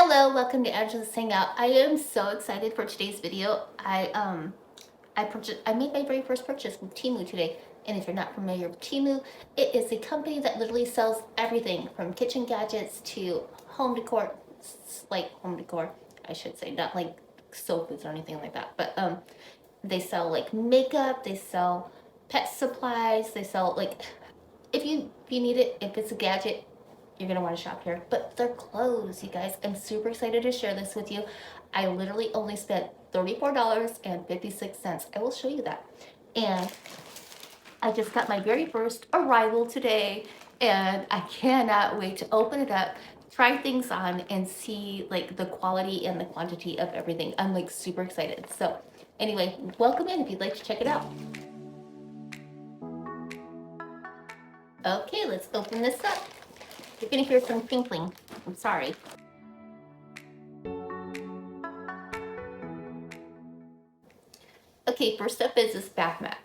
Hello, welcome to Angela's Hangout. I am so excited for today's video. I made my very first purchase with Temu today. And if you're not familiar with Temu, it is a company that literally sells everything from kitchen gadgets to home decor, like home decor, I should say, not like sofas or anything like that. But they sell like makeup, they sell pet supplies, they sell like if you need it, if it's a gadget, you're gonna want to shop here. But they're closed, you guys. I'm super excited to share this with you. I literally only spent $34.56. I will show you that. And I just got my very first arrival today, and I cannot wait to open it up, try things on, and see like the quality and the quantity of everything. I'm like super excited. So anyway, welcome in if you'd like to check it out. Okay, let's open this up. You're gonna hear some tinkling. I'm sorry. Okay, first up is this bath mat.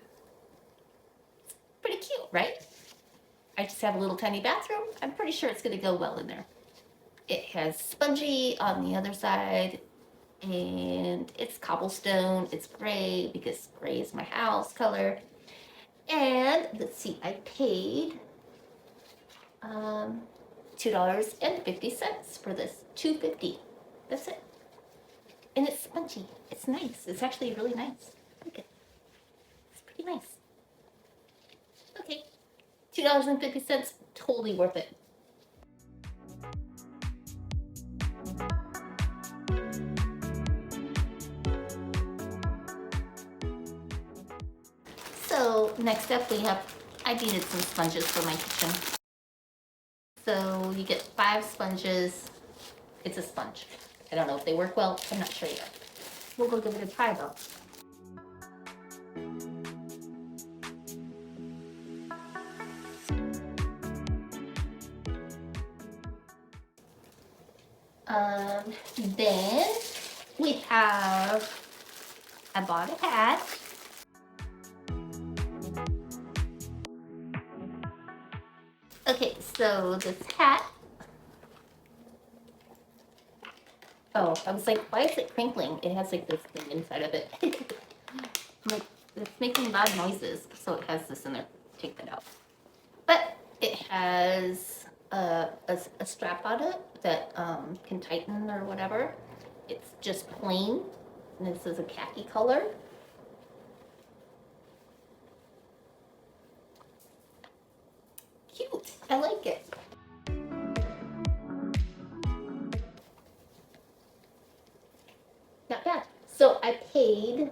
It's pretty cute, right? I just have a little tiny bathroom. I'm pretty sure it's gonna go well in there. It has spongy on the other side, and it's cobblestone. It's gray because gray is my house color. And let's see, I paid $2.50 for this. $2.50. That's it. And it's spongy. It's nice. It's actually really nice. Look at it. It's pretty nice. Okay. $2.50. Totally worth it. So next up I needed some sponges for my kitchen. So you get 5 sponges. It's a sponge. I don't know if they work well. I'm not sure yet. We'll go give it a try though. Then I bought a hat. Okay, so this hat. Oh, I was like, why is it crinkling? It has like this thing inside of it. Like, it's making loud noises, so it has this in there. Take that out. But it has a strap on it that can tighten or whatever. It's just plain, and this is a khaki color. Cute, I like it. Not bad. So I paid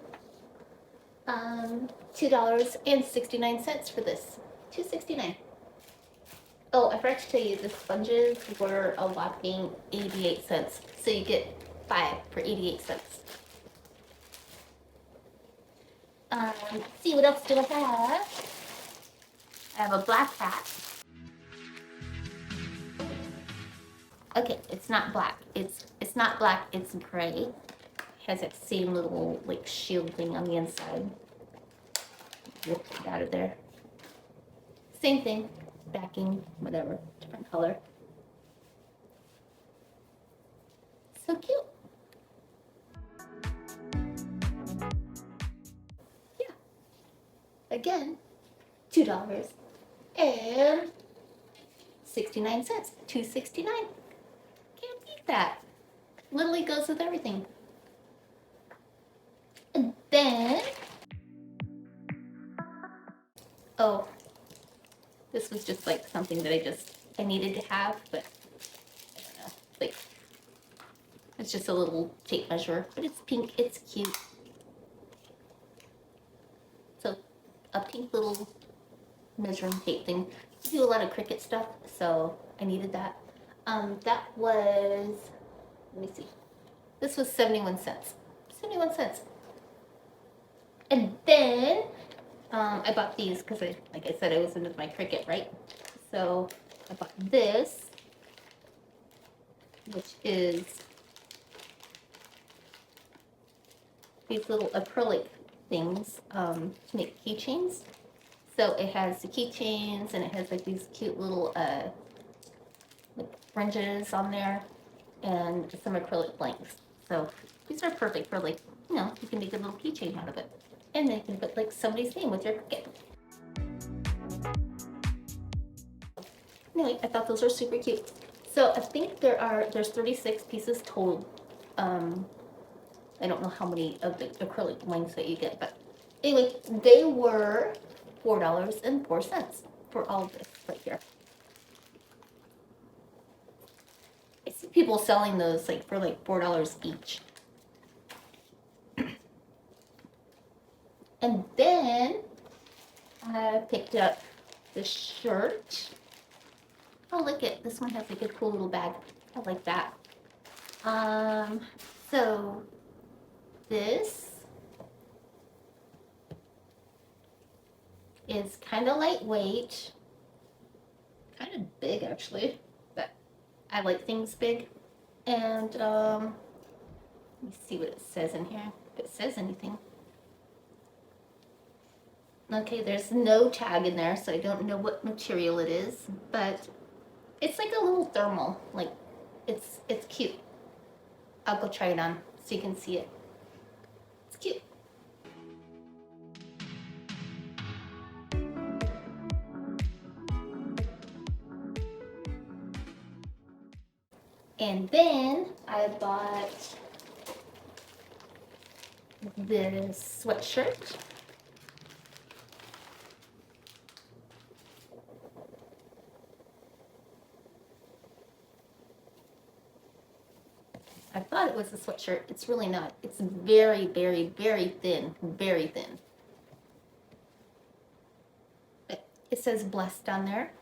$2.69 for this. $2.69. Oh, I forgot to tell you, the sponges were a whopping 88 cents. So you get 5 for 88 cents. Let's see, what else do I have? I have a black hat. Okay, it's not black. It's not black, it's gray. It has that same little like shield thing on the inside. Rip it out of there. Same thing. Backing, whatever, different color. So cute. Yeah. Again, $2.69. $2.69. Can't beat that. Literally goes with everything. And then, oh, this was just like something that I needed to have, but I don't know, like, it's just a little tape measure, but it's pink, it's cute. So, a pink little measuring tape thing. I do a lot of Cricut stuff, so I needed that. That was, let me see, this was 71 cents. 71 cents. And then, I bought these because like I said, I was into my Cricut, right? So I bought this, which is these little acrylic things to make keychains. So it has the keychains, and it has like these cute little like fringes on there. and some acrylic blanks. So these are perfect for, like, you know, you can make a little keychain out of it. And then you can put like somebody's name with your Cricut. Anyway, I thought those were super cute. So I think there's 36 pieces total. I don't know how many of the acrylic blanks that you get, but anyway, they were $4.04 for all of this right here. I see people selling those like for like $4 each. And then I picked up the shirt. Oh, look it. This one has like a cool little bag. I like that. So this is kind of lightweight, kind of big actually, but I like things big. And let me see what it says in here, if it says anything. Okay, there's no tag in there, so I don't know what material it is, but it's like a little thermal, like it's cute. I'll go try it on so you can see it. It's cute. And then I bought this sweatshirt. I thought it was a sweatshirt. It's really not. It's very, very, very thin. Very thin. But it says blessed on there.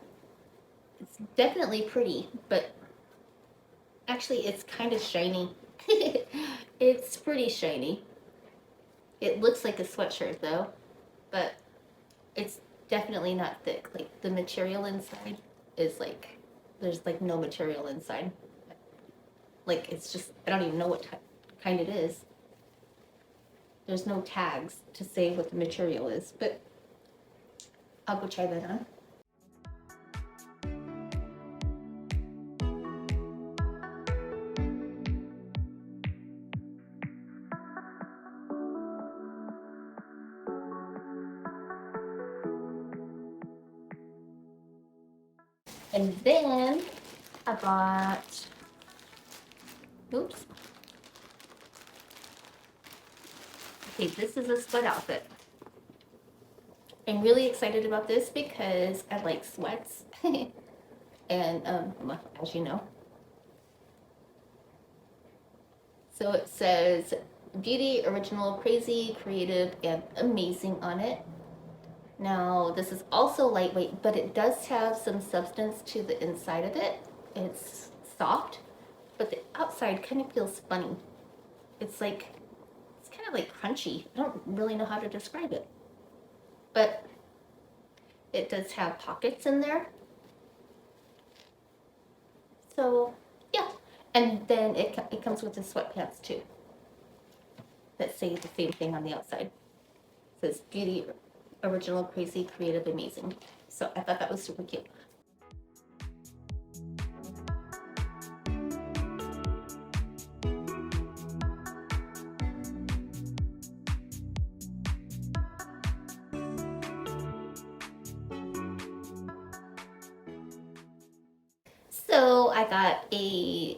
It's definitely pretty, but actually it's kind of shiny. It's pretty shiny. It looks like a sweatshirt though, but it's definitely not thick. Like the material inside is like, there's like no material inside. Like it's just, I don't even know what kind it is. There's no tags to say what the material is, but I'll go try that on. And then I bought, oops. Okay, this is a sweat outfit. I'm really excited about this because I like sweats. And as you know. So it says beauty, original, crazy, creative, and amazing on it. Now, this is also lightweight, but it does have some substance to the inside of it. It's soft, but the outside kind of feels funny. It's kind of like crunchy. I don't really know how to describe it. But it does have pockets in there. So, yeah. And then it comes with the sweatpants too that say the same thing on the outside. It says beauty, original, crazy, creative, amazing. So I thought that was super cute. So I got a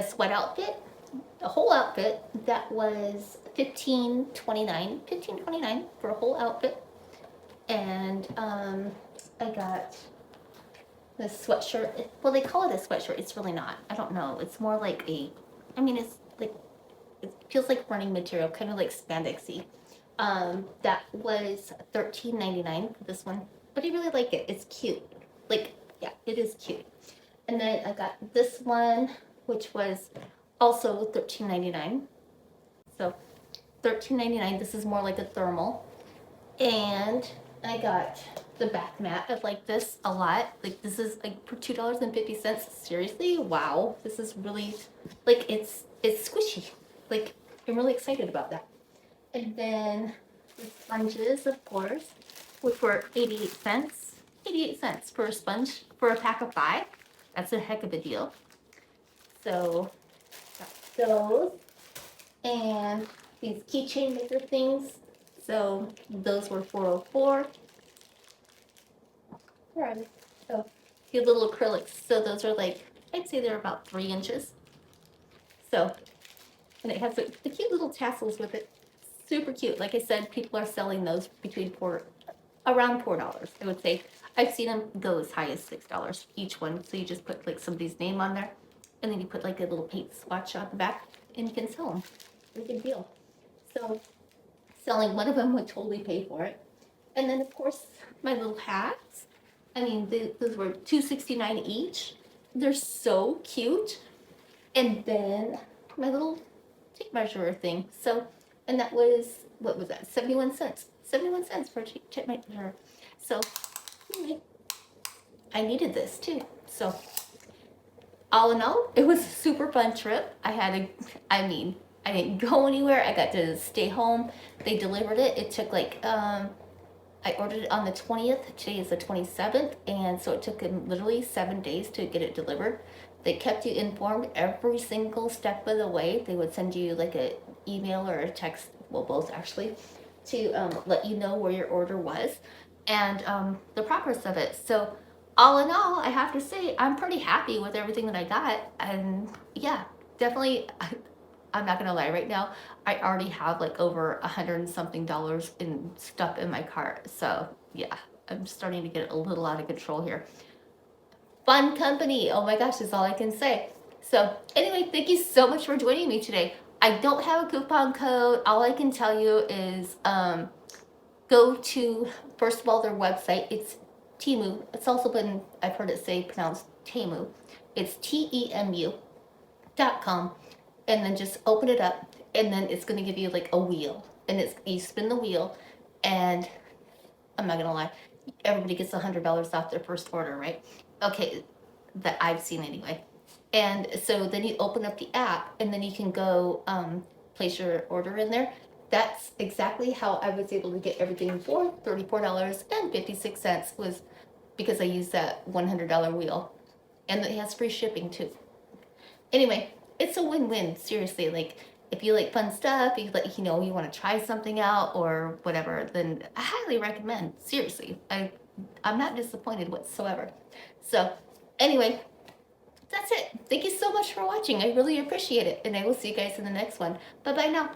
sweat outfit, a whole outfit that was $15.29 for a whole outfit. And I got this sweatshirt. Well, they call it a sweatshirt. It's really not. I don't know. It's more like it's like, it feels like running material, kind of like spandexy. That was $13.99 for this one, but I really like it. It's cute. Like, yeah, it is cute. And then I got this one, which was also $13.99. So $13.99. This is more like a thermal. And I got the bath mat. I like this a lot. Like, this is like for $2.50. Seriously? Wow. This is really, like, it's squishy. Like, I'm really excited about that. And then the sponges, of course, which were 88 cents. 88 cents for a sponge for a pack of 5. That's a heck of a deal. So those and these keychain maker things. So those were $404. Where are they? Oh, the little acrylics. So those are like, I'd say they're about 3 inches. So, and it has the cute little tassels with it. Super cute. Like I said, people are selling those around $4. I would say I've seen them go as high as $6 each one. So you just put like somebody's name on there, and then you put like a little paint swatch on the back, and you can sell them. It's a good deal. So selling one of them would totally pay for it. And then of course my little hats. I mean, those were $2.69 each. They're so cute. And then my little tape measurer thing. So, and that was, what was that? 71 cents. 71 cents for a tape measure. So, anyway, I needed this too. So, all in all, it was a super fun trip. I didn't go anywhere. I got to stay home. They delivered it. It took like, I ordered it on the 20th. Today is the 27th. And so it took them literally 7 days to get it delivered. They kept you informed every single step of the way. They would send you like an email or a text, well, both actually, to let you know where your order was and the progress of it. So all in all, I have to say, I'm pretty happy with everything that I got. And yeah, definitely, I'm not gonna lie, right now, I already have like over $100 and something in stuff in my cart. So yeah, I'm starting to get a little out of control here. Fun company. Oh my gosh, is all I can say. So anyway, thank you so much for joining me today. I don't have a coupon code. All I can tell you is go to, first of all, their website. It's Temu. It's also been, I've heard it say pronounced Temu. It's TEMU.com. And then just open it up, and then it's going to give you like a wheel. And you spin the wheel, and I'm not gonna lie, everybody gets $100 off their first order, right? Okay, that I've seen anyway. And so then you open up the app, and then you can go place your order in there. That's exactly how I was able to get everything for $34.56 was because I used that $100 wheel. And it has free shipping too. Anyway, it's a win-win, seriously. Like, if you like fun stuff, you want to try something out or whatever, then I highly recommend. Seriously, I'm not disappointed whatsoever. So anyway, that's it. Thank you so much for watching. I really appreciate it, and I will see you guys in the next one. Bye bye now.